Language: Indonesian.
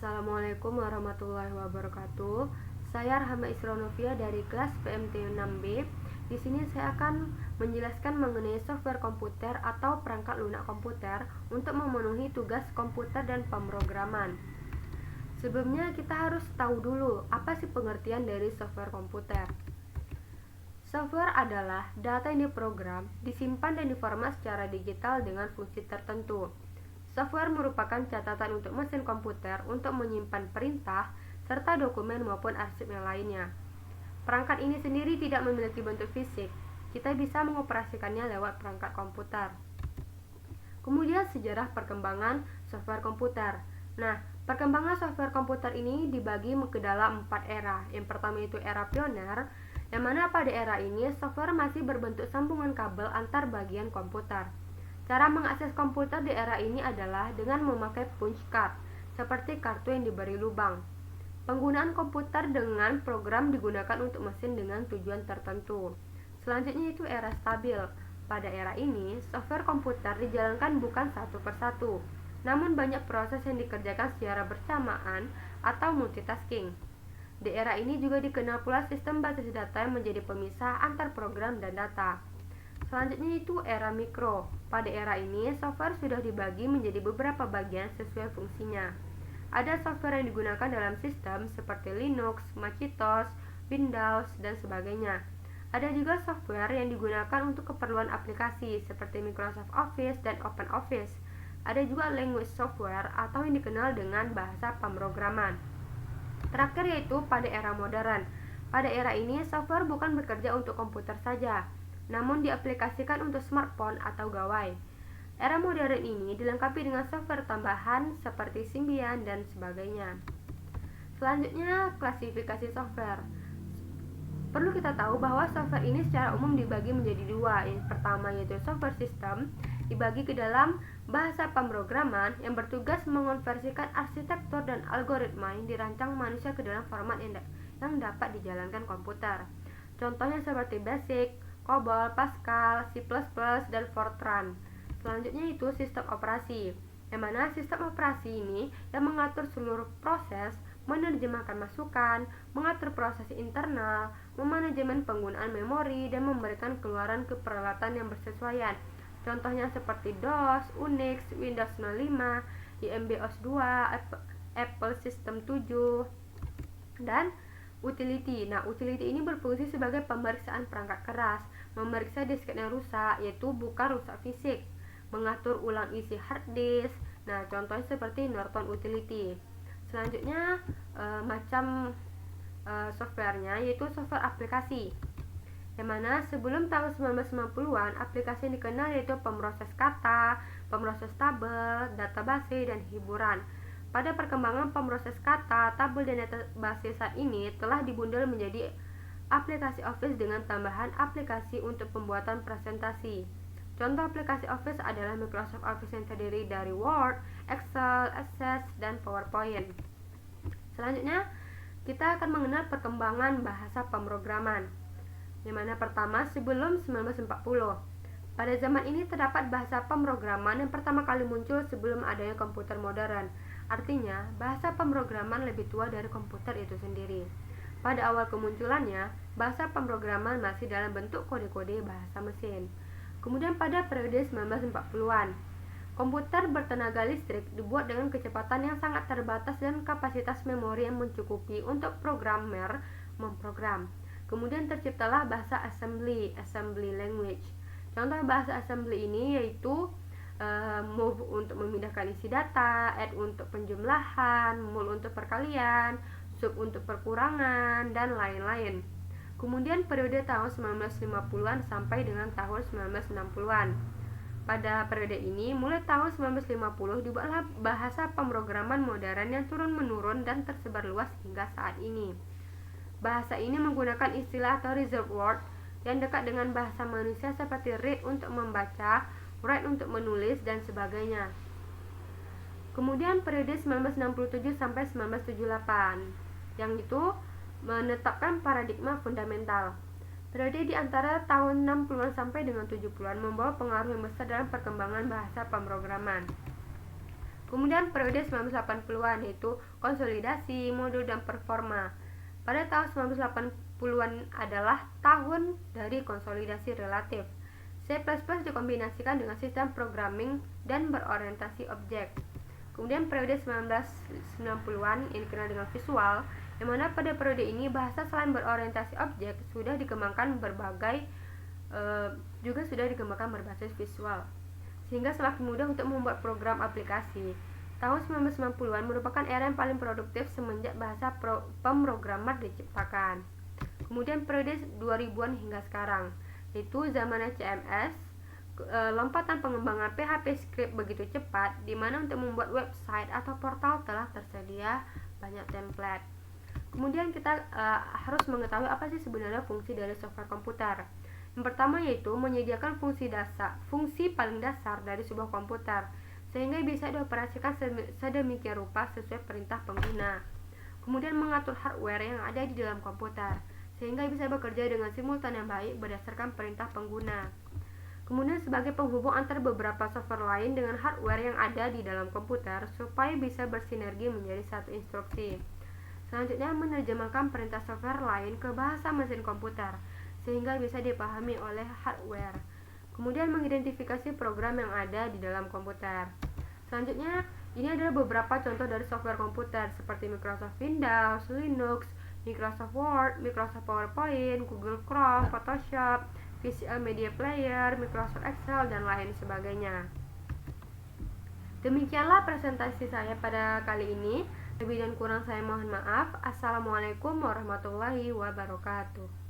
Assalamualaikum warahmatullahi wabarakatuh. Saya Rahma Isronovia dari kelas PMT 6B. Di sini saya akan menjelaskan mengenai software komputer atau perangkat lunak komputer untuk memenuhi tugas komputer dan pemrograman. Sebelumnya kita harus tahu dulu apa sih pengertian dari software komputer. Software adalah data yang diprogram, disimpan dan diformat secara digital dengan fungsi tertentu. Software merupakan catatan untuk mesin komputer untuk menyimpan perintah serta dokumen maupun arsip yang lainnya. Perangkat ini sendiri tidak memiliki bentuk fisik. Kita bisa mengoperasikannya lewat perangkat komputer. Kemudian sejarah perkembangan software komputer. Nah, perkembangan software komputer ini dibagi ke dalam 4 era. Yang pertama itu era pioner, yang mana pada era ini software masih berbentuk sambungan kabel antar bagian komputer. Cara mengakses komputer di era ini adalah dengan memakai punch card, seperti kartu yang diberi lubang. Penggunaan komputer dengan program digunakan untuk mesin dengan tujuan tertentu. Selanjutnya itu era stabil. Pada era ini, software komputer dijalankan bukan satu persatu, namun banyak proses yang dikerjakan secara bersamaan atau multitasking. Di era ini juga dikenal pula sistem basis data yang menjadi pemisah antar program dan data. Selanjutnya itu era mikro. Pada era ini, software sudah dibagi menjadi beberapa bagian sesuai fungsinya. Ada software yang digunakan dalam sistem seperti Linux, Macintosh, Windows, dan sebagainya. Ada juga software yang digunakan untuk keperluan aplikasi seperti Microsoft Office dan OpenOffice. Ada juga language software atau yang dikenal dengan bahasa pemrograman. Terakhir yaitu pada era modern. Pada era ini, software bukan bekerja untuk komputer saja, namun diaplikasikan untuk smartphone atau gawai. Era modern ini dilengkapi dengan software tambahan seperti Symbian dan sebagainya. Selanjutnya, klasifikasi software. Perlu kita tahu bahwa software ini secara umum dibagi menjadi dua. Yang pertama yaitu software system, dibagi ke dalam bahasa pemrograman yang bertugas mengonversikan arsitektur dan algoritma yang dirancang manusia ke dalam format yang dapat dijalankan komputer. Contohnya seperti BASIC, COBOL, Pascal, C++, dan Fortran. Selanjutnya itu sistem operasi, yang mana sistem operasi ini yang mengatur seluruh proses, menerjemahkan masukan, mengatur proses internal, memanajemen penggunaan memori, dan memberikan keluaran ke peralatan yang bersesuaian. Contohnya seperti DOS, Unix, Windows 95, IMB-OS 2, Apple System 7, dan utility. Nah, utility ini berfungsi sebagai pemeriksaan perangkat keras, memeriksa disket yang rusak, yaitu bukan rusak fisik, mengatur ulang isi hard disk. Nah, contohnya seperti Norton Utility. Selanjutnya softwarenya yaitu software aplikasi, yang mana sebelum tahun 1990-an aplikasi yang dikenal yaitu pemroses kata, pemroses tabel, database, dan hiburan. Pada perkembangan pemroses kata, tabel, dan database saat ini telah dibundel menjadi aplikasi Office dengan tambahan aplikasi untuk pembuatan presentasi. Contoh aplikasi Office adalah Microsoft Office yang terdiri dari Word, Excel, Access, dan PowerPoint. Selanjutnya, kita akan mengenal perkembangan bahasa pemrograman. Yang mana pertama sebelum 1940. Pada zaman ini terdapat bahasa pemrograman yang pertama kali muncul sebelum adanya komputer modern. Artinya, bahasa pemrograman lebih tua dari komputer itu sendiri. Pada awal kemunculannya, bahasa pemrograman masih dalam bentuk kode-kode bahasa mesin. Kemudian pada periode 1940-an, komputer bertenaga listrik dibuat dengan kecepatan yang sangat terbatas dan kapasitas memori yang mencukupi untuk programmer memprogram. Kemudian terciptalah bahasa assembly language. Contoh bahasa assembly ini yaitu move untuk memindahkan isi data, add untuk penjumlahan, mul untuk perkalian, sub untuk perkurangan, dan lain-lain. Kemudian periode tahun 1950-an sampai dengan tahun 1960-an. Pada periode ini, mulai tahun 1950 dibuatlah bahasa pemrograman modern yang turun-menurun dan tersebar luas hingga saat ini. Bahasa ini menggunakan istilah atau reserved word yang dekat dengan bahasa manusia seperti read untuk membaca, write untuk menulis, dan sebagainya. Kemudian periode 1967 sampai 1978, yang itu menetapkan paradigma fundamental. Periode di antara tahun 60-an sampai dengan 70-an membawa pengaruh yang besar dalam perkembangan bahasa pemrograman. Kemudian periode 1980-an yaitu konsolidasi, modul, dan performa. Pada tahun 1980-an adalah tahun dari konsolidasi relatif. C++ dikombinasikan dengan sistem programming dan berorientasi objek. Kemudian periode 1990-an yang dikenal dengan visual, yang mana pada periode ini bahasa selain berorientasi objek sudah dikembangkan berbasis visual, sehingga semakin mudah untuk membuat program aplikasi. Tahun 1990-an merupakan era yang paling produktif semenjak bahasa pemrograman diciptakan. Kemudian periode 2000-an hingga sekarang, yaitu zamannya CMS, lompatan pengembangan PHP script begitu cepat, di mana untuk membuat website atau portal telah tersedia banyak template. Kemudian kita harus mengetahui apa sih sebenarnya fungsi dari software komputer. Yang pertama yaitu menyediakan fungsi paling dasar dari sebuah komputer, sehingga bisa dioperasikan sedemikian rupa sesuai perintah pengguna. Kemudian mengatur hardware yang ada di dalam komputer, sehingga bisa bekerja dengan simultan yang baik berdasarkan perintah pengguna. Kemudian sebagai penghubung antar beberapa software lain dengan hardware yang ada di dalam komputer supaya bisa bersinergi menjadi satu instruksi. Selanjutnya menerjemahkan perintah software lain ke bahasa mesin komputer sehingga bisa dipahami oleh hardware. Kemudian mengidentifikasi program yang ada di dalam komputer. Selanjutnya, ini adalah beberapa contoh dari software komputer seperti Microsoft Windows, Linux, Microsoft Word, Microsoft PowerPoint, Google Chrome, Photoshop, Visual Media Player, Microsoft Excel, dan lain sebagainya. Demikianlah presentasi saya pada kali ini. Lebih dan kurang saya mohon maaf. Assalamualaikum warahmatullahi wabarakatuh.